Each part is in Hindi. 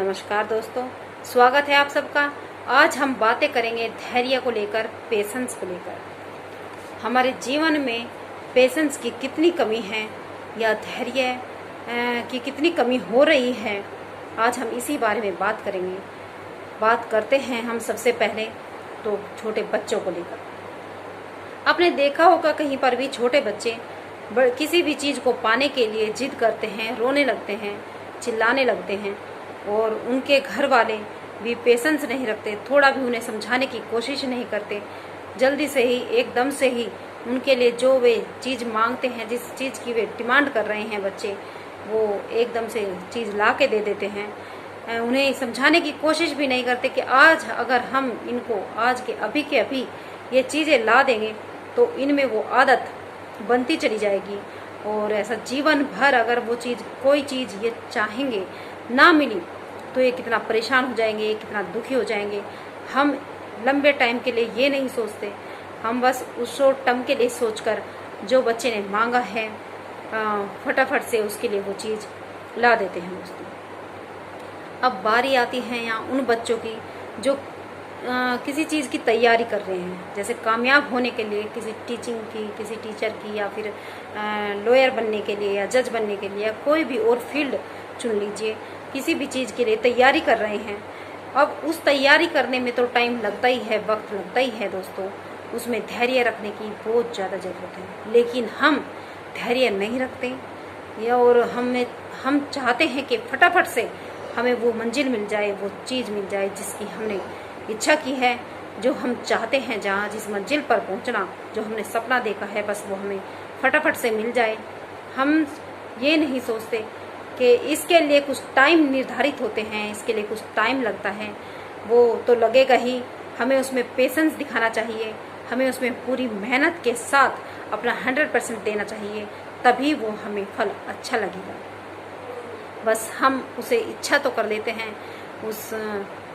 नमस्कार दोस्तों, स्वागत है आप सबका। आज हम बातें करेंगे धैर्य को लेकर, पेशेंस को लेकर। हमारे जीवन में पेशेंस की कितनी कमी है या धैर्य की कितनी कमी हो रही है, आज हम इसी बारे में बात करेंगे। बात करते हैं हम सबसे पहले तो छोटे बच्चों को लेकर। आपने देखा होगा कहीं पर भी छोटे बच्चे किसी भी चीज़ को पाने के लिए जिद करते हैं, रोने लगते हैं, चिल्लाने लगते हैं और उनके घर वाले भी पेशेंस नहीं रखते, थोड़ा भी उन्हें समझाने की कोशिश नहीं करते। जल्दी से ही, एकदम से ही उनके लिए जो वे चीज़ मांगते हैं, जिस चीज़ की वे डिमांड कर रहे हैं बच्चे, वो एकदम से चीज़ ला के दे देते हैं। उन्हें समझाने की कोशिश भी नहीं करते कि आज अगर हम इनको आज के अभी ये चीज़ें ला देंगे तो इनमें वो आदत बनती चली जाएगी और ऐसा जीवन भर अगर वो चीज़, कोई चीज़ ये चाहेंगे, ना मिली तो ये कितना परेशान हो जाएंगे, ये कितना दुखी हो जाएंगे। हम लंबे टाइम के लिए ये नहीं सोचते, हम बस उस शॉर्ट टर्म के लिए सोचकर जो बच्चे ने मांगा है फटाफट से उसके लिए वो चीज़ ला देते हैं दोस्तों। अब बारी आती है यहाँ उन बच्चों की जो किसी चीज़ की तैयारी कर रहे हैं, जैसे कामयाब होने के लिए किसी टीचिंग की, किसी टीचर की, या फिर लॉयर बनने के लिए या जज बनने के लिए, या कोई भी और फील्ड चुन लीजिए, किसी भी चीज़ के लिए तैयारी कर रहे हैं। अब उस तैयारी करने में तो टाइम लगता ही है, वक्त लगता ही है दोस्तों। उसमें धैर्य रखने की बहुत ज़्यादा ज़रूरत है, लेकिन हम धैर्य नहीं रखते या और हम चाहते हैं कि फटाफट से हमें वो मंजिल मिल जाए, वो चीज़ मिल जाए जिसकी हमने इच्छा की है, जो हम चाहते हैं, जहाँ जिस मंजिल पर पहुँचना, जो हमने सपना देखा है, बस वो हमें फटाफट से मिल जाए। हम ये नहीं सोचते कि इसके लिए कुछ टाइम निर्धारित होते हैं, इसके लिए कुछ टाइम लगता है, वो तो लगेगा ही। हमें उसमें पेशेंस दिखाना चाहिए, हमें उसमें पूरी मेहनत के साथ अपना 100% देना चाहिए, तभी वो हमें फल अच्छा लगेगा। बस हम उसे इच्छा तो कर लेते हैं उस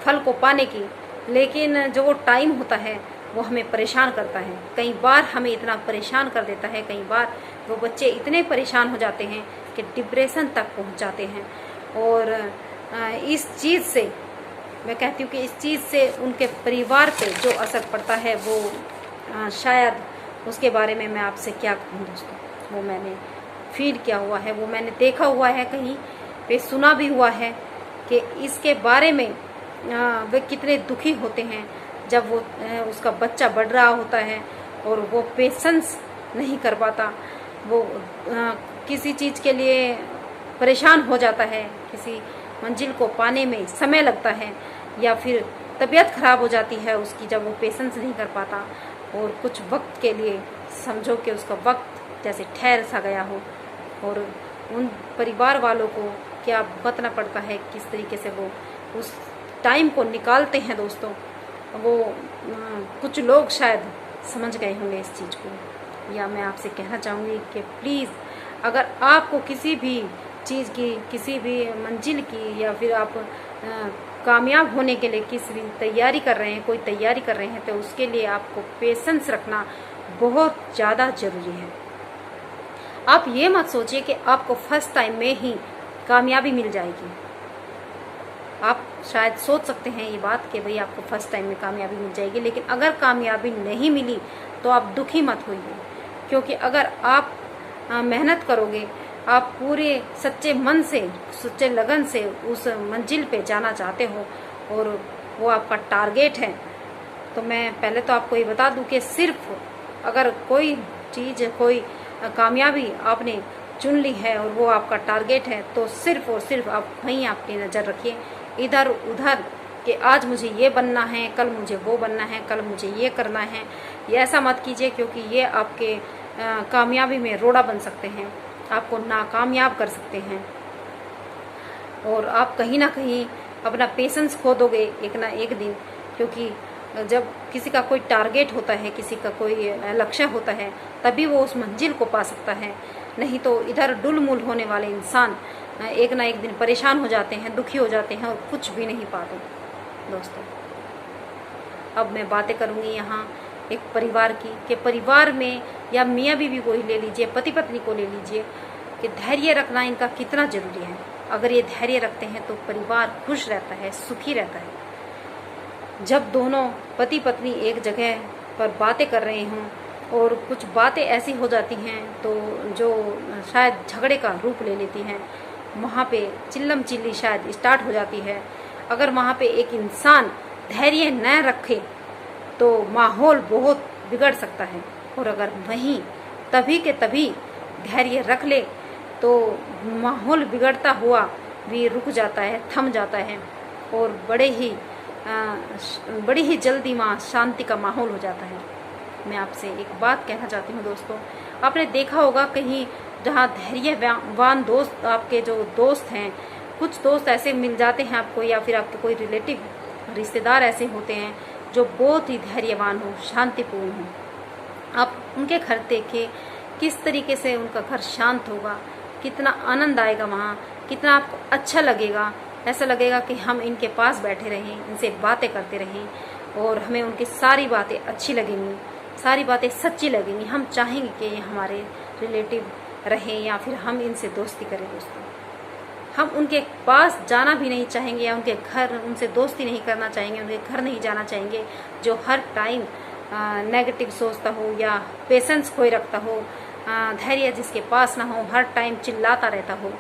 फल को पाने की, लेकिन जो वो टाइम होता है वो हमें परेशान करता है। कई बार हमें इतना परेशान कर देता है, कई बार वो बच्चे इतने परेशान हो जाते हैं कि डिप्रेशन तक पहुंच जाते हैं। और इस चीज़ से मैं कहती हूँ कि इस चीज़ से उनके परिवार पे जो असर पड़ता है वो शायद उसके बारे में मैं आपसे क्या कहूँ दोस्तों। वो मैंने फील किया हुआ है, वो मैंने देखा हुआ है, कहीं पे सुना भी हुआ है कि इसके बारे में वे कितने दुखी होते हैं जब वो उसका बच्चा बढ़ रहा होता है और वो पेशेंस नहीं कर पाता, वो किसी चीज़ के लिए परेशान हो जाता है, किसी मंजिल को पाने में समय लगता है, या फिर तबीयत खराब हो जाती है उसकी जब वो पेशेंस नहीं कर पाता और कुछ वक्त के लिए समझो कि उसका वक्त जैसे ठहर सा गया हो, और उन परिवार वालों को क्या भुगतना पड़ता है, किस तरीके से वो उस टाइम को निकालते हैं दोस्तों। वो कुछ लोग शायद समझ गए होंगे इस चीज़ को। या मैं आपसे कहना चाहूँगी कि प्लीज़, अगर आपको किसी भी चीज़ की, किसी भी मंजिल की, या फिर आप कामयाब होने के लिए किसी भी तैयारी कर रहे हैं, कोई तैयारी कर रहे हैं, तो उसके लिए आपको पेशेंस रखना बहुत ज़्यादा ज़रूरी है। आप ये मत सोचिए कि आपको फर्स्ट टाइम में ही कामयाबी मिल जाएगी। आप शायद सोच सकते हैं ये बात कि भाई आपको फर्स्ट टाइम में कामयाबी मिल जाएगी, लेकिन अगर कामयाबी नहीं मिली तो आप दुखी मत होइए, क्योंकि अगर आप मेहनत करोगे, आप पूरे सच्चे मन से, सच्चे लगन से उस मंजिल पे जाना चाहते हो और वो आपका टारगेट है, तो मैं पहले तो आपको ये बता दूं कि सिर्फ अगर कोई चीज़, कोई कामयाबी आपने चुन ली है और वो आपका टारगेट है, तो सिर्फ और सिर्फ आप वहीं आपकी नज़र रखिए, इधर उधर कि आज मुझे ये बनना है, कल मुझे वो बनना है, कल मुझे ये करना है। ये ऐसा मत कीजिए, क्योंकि ये आपके कामयाबी में रोड़ा बन सकते हैं, आपको नाकामयाब कर सकते हैं और आप कहीं ना कहीं अपना पेशेंस खो दोगे एक ना एक दिन। क्योंकि जब किसी का कोई टारगेट होता है, किसी का कोई लक्ष्य होता है, तभी वो उस मंजिल को पा सकता है, नहीं तो इधर डुलमुल होने वाले इंसान एक ना एक दिन परेशान हो जाते हैं, दुखी हो जाते हैं और कुछ भी नहीं पाते दोस्तों। अब मैं बातें करूँगी यहाँ एक परिवार की, कि परिवार में या मियाँ बीवी को ही ले लीजिए, पति पत्नी को ले लीजिए, कि धैर्य रखना इनका कितना ज़रूरी है। अगर ये धैर्य रखते हैं तो परिवार खुश रहता है, सुखी रहता है। जब दोनों पति पत्नी एक जगह पर बातें कर रहे हों और कुछ बातें ऐसी हो जाती हैं तो जो शायद झगड़े का रूप ले लेती हैं, वहाँ पे चिल्लम चिल्ली शायद स्टार्ट हो जाती है। अगर वहाँ पे एक इंसान धैर्य न रखे तो माहौल बहुत बिगड़ सकता है, और अगर वहीं तभी के तभी धैर्य रख ले तो माहौल बिगड़ता हुआ भी रुक जाता है, थम जाता है, और बड़ी ही जल्दी वहाँ शांति का माहौल हो जाता है। मैं आपसे एक बात कहना चाहती हूँ दोस्तों, आपने देखा होगा कहीं जहाँ धैर्यवान दोस्त, आपके जो दोस्त हैं, कुछ दोस्त ऐसे मिल जाते हैं आपको, या फिर आपके कोई रिलेटिव रिश्तेदार ऐसे होते हैं जो बहुत ही धैर्यवान हो, शांतिपूर्ण हो। आप उनके घर देखिए किस तरीके से उनका घर शांत होगा, कितना आनंद आएगा वहाँ, कितना आपको अच्छा लगेगा। ऐसा लगेगा कि हम इनके पास बैठे रहें, इनसे बातें करते रहें, और हमें उनकी सारी बातें अच्छी लगेंगी, सारी बातें सच्ची लगेंगी। हम चाहेंगे कि ये हमारे रिलेटिव रहें या फिर हम इनसे दोस्ती करें दोस्तों। हम उनके पास जाना भी नहीं चाहेंगे, या उनके घर उनसे दोस्ती नहीं करना चाहेंगे, उनके घर नहीं जाना चाहेंगे जो हर टाइम नेगेटिव सोचता हो या पेशेंस खोए रखता हो, धैर्य जिसके पास ना हो, हर टाइम चिल्लाता रहता हो,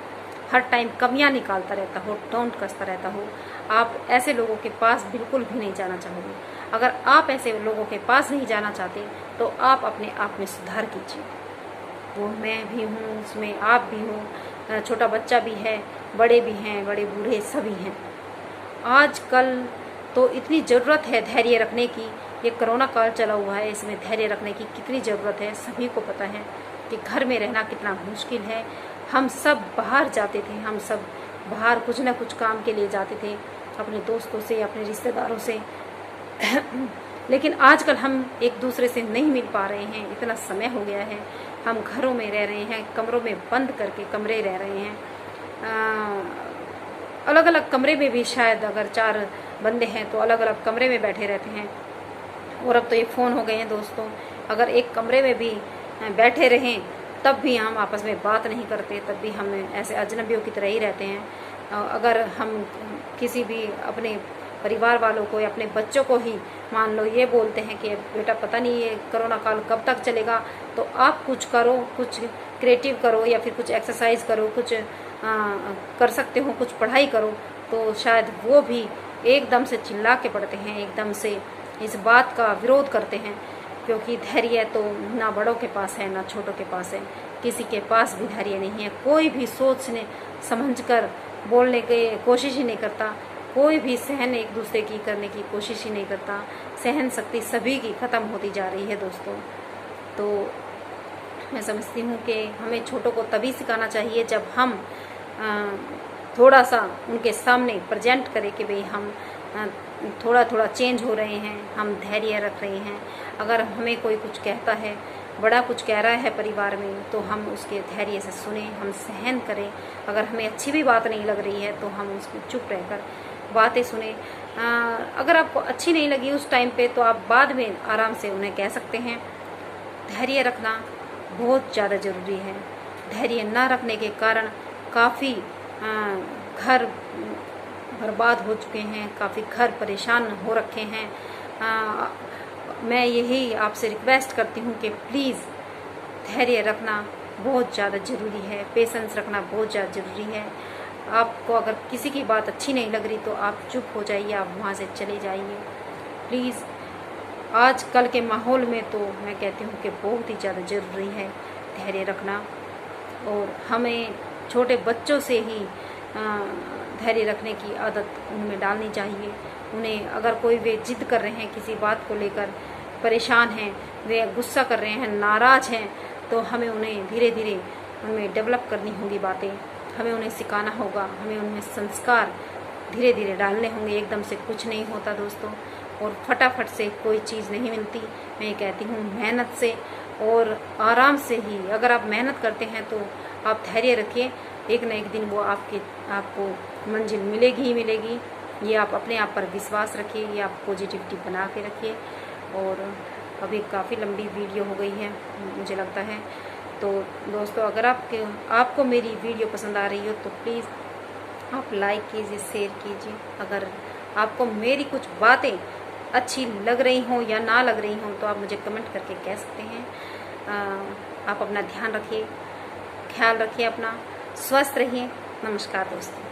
हर टाइम कमियां निकालता रहता हो, टोंट कसता रहता हो। आप ऐसे लोगों के पास बिल्कुल भी नहीं जाना चाहोगे। अगर आप ऐसे लोगों के पास नहीं जाना चाहते तो आप अपने आप में सुधार कीजिए। वो मैं भी हूँ, उसमें आप भी हो, छोटा बच्चा भी है, बड़े भी हैं, बड़े बूढ़े सभी हैं। आजकल तो इतनी ज़रूरत है धैर्य रखने की। ये कोरोना काल चला हुआ है, इसमें धैर्य रखने की कितनी ज़रूरत है सभी को पता है कि घर में रहना कितना मुश्किल है। हम सब बाहर जाते थे, हम सब बाहर कुछ ना कुछ काम के लिए जाते थे, अपने दोस्तों से, अपने रिश्तेदारों से लेकिन आजकल हम एक दूसरे से नहीं मिल पा रहे हैं। इतना समय हो गया है, हम घरों में रह रहे हैं, कमरों में बंद करके कमरे रह रहे हैं। अलग अलग कमरे में भी शायद अगर 4 बंदे हैं तो अलग अलग कमरे में बैठे रहते हैं। और अब तो ये फ़ोन हो गए हैं दोस्तों, अगर एक कमरे में भी बैठे रहें तब भी हम आपस में बात नहीं करते, तब भी हम ऐसे अजनबियों की तरह ही रहते हैं। अगर हम किसी भी अपने परिवार वालों को या अपने बच्चों को ही मान लो ये बोलते हैं कि बेटा पता नहीं ये कोरोना काल कब तक चलेगा, तो आप कुछ करो, कुछ क्रिएटिव करो, या फिर कुछ एक्सरसाइज करो, कुछ कर सकते हो, कुछ पढ़ाई करो, तो शायद वो भी एकदम से चिल्ला के पड़ते हैं, एकदम से इस बात का विरोध करते हैं। क्योंकि धैर्य तो ना बड़ों के पास है ना छोटों के पास है, किसी के पास भी धैर्य नहीं है। कोई भी सोचने समझकर बोलने की कोशिश ही नहीं करता, कोई भी सहन एक दूसरे की करने की कोशिश ही नहीं करता। सहन शक्ति सभी की ख़त्म होती जा रही है दोस्तों। तो मैं समझती हूँ कि हमें छोटों को तभी सिखाना चाहिए जब हम थोड़ा सा उनके सामने प्रेजेंट करें कि भाई हम थोड़ा थोड़ा चेंज हो रहे हैं, हम धैर्य रख रहे हैं। अगर हमें कोई कुछ कहता है, बड़ा कुछ कह रहा है परिवार में, तो हम उसके धैर्य से सुने, हम सहन करें। अगर हमें अच्छी भी बात नहीं लग रही है तो हम उसको चुप रहकर बातें सुने। अगर आपको अच्छी नहीं लगी उस टाइम पे तो आप बाद में आराम से उन्हें कह सकते हैं। धैर्य रखना बहुत ज़्यादा ज़रूरी है। धैर्य ना रखने के कारण काफ़ी घर बर्बाद हो चुके हैं, काफ़ी घर परेशान हो रखे हैं। मैं यही आपसे रिक्वेस्ट करती हूँ कि प्लीज़ धैर्य रखना बहुत ज़्यादा ज़रूरी है, पेशेंस रखना बहुत ज़्यादा ज़रूरी है। आपको अगर किसी की बात अच्छी नहीं लग रही तो आप चुप हो जाइए, आप वहाँ से चले जाइए प्लीज़। आज कल के माहौल में तो मैं कहती हूँ कि बहुत ही ज़्यादा ज़रूरी है धैर्य रखना, और हमें छोटे बच्चों से ही धैर्य रखने की आदत उनमें डालनी चाहिए। उन्हें अगर कोई वे जिद कर रहे हैं किसी बात को लेकर, परेशान हैं, वे गुस्सा कर रहे हैं, नाराज़ हैं, तो हमें उन्हें धीरे धीरे उनमें डेवलप करनी होगी बातें, हमें उन्हें सिखाना होगा, हमें उनमें संस्कार धीरे धीरे डालने होंगे। एकदम से कुछ नहीं होता दोस्तों, और फटाफट से कोई चीज़ नहीं मिलती। मैं ये कहती हूँ मेहनत से और आराम से ही, अगर आप मेहनत करते हैं तो आप धैर्य रखिए, एक न एक दिन वो आपको मंजिल मिलेगी ही मिलेगी। ये आप अपने आप पर विश्वास रखिए, ये आप पॉजिटिविटी बना के रखिए। और अभी काफ़ी लंबी वीडियो हो गई है मुझे लगता है। तो दोस्तों अगर आपको मेरी वीडियो पसंद आ रही हो तो प्लीज़ आप लाइक कीजिए, शेयर कीजिए। अगर आपको मेरी कुछ बातें अच्छी लग रही हों या ना लग रही हों तो आप मुझे कमेंट करके कह सकते हैं। आप अपना ध्यान रखिए, ख्याल रखिए अपना, स्वस्थ रहिए। नमस्कार दोस्तों।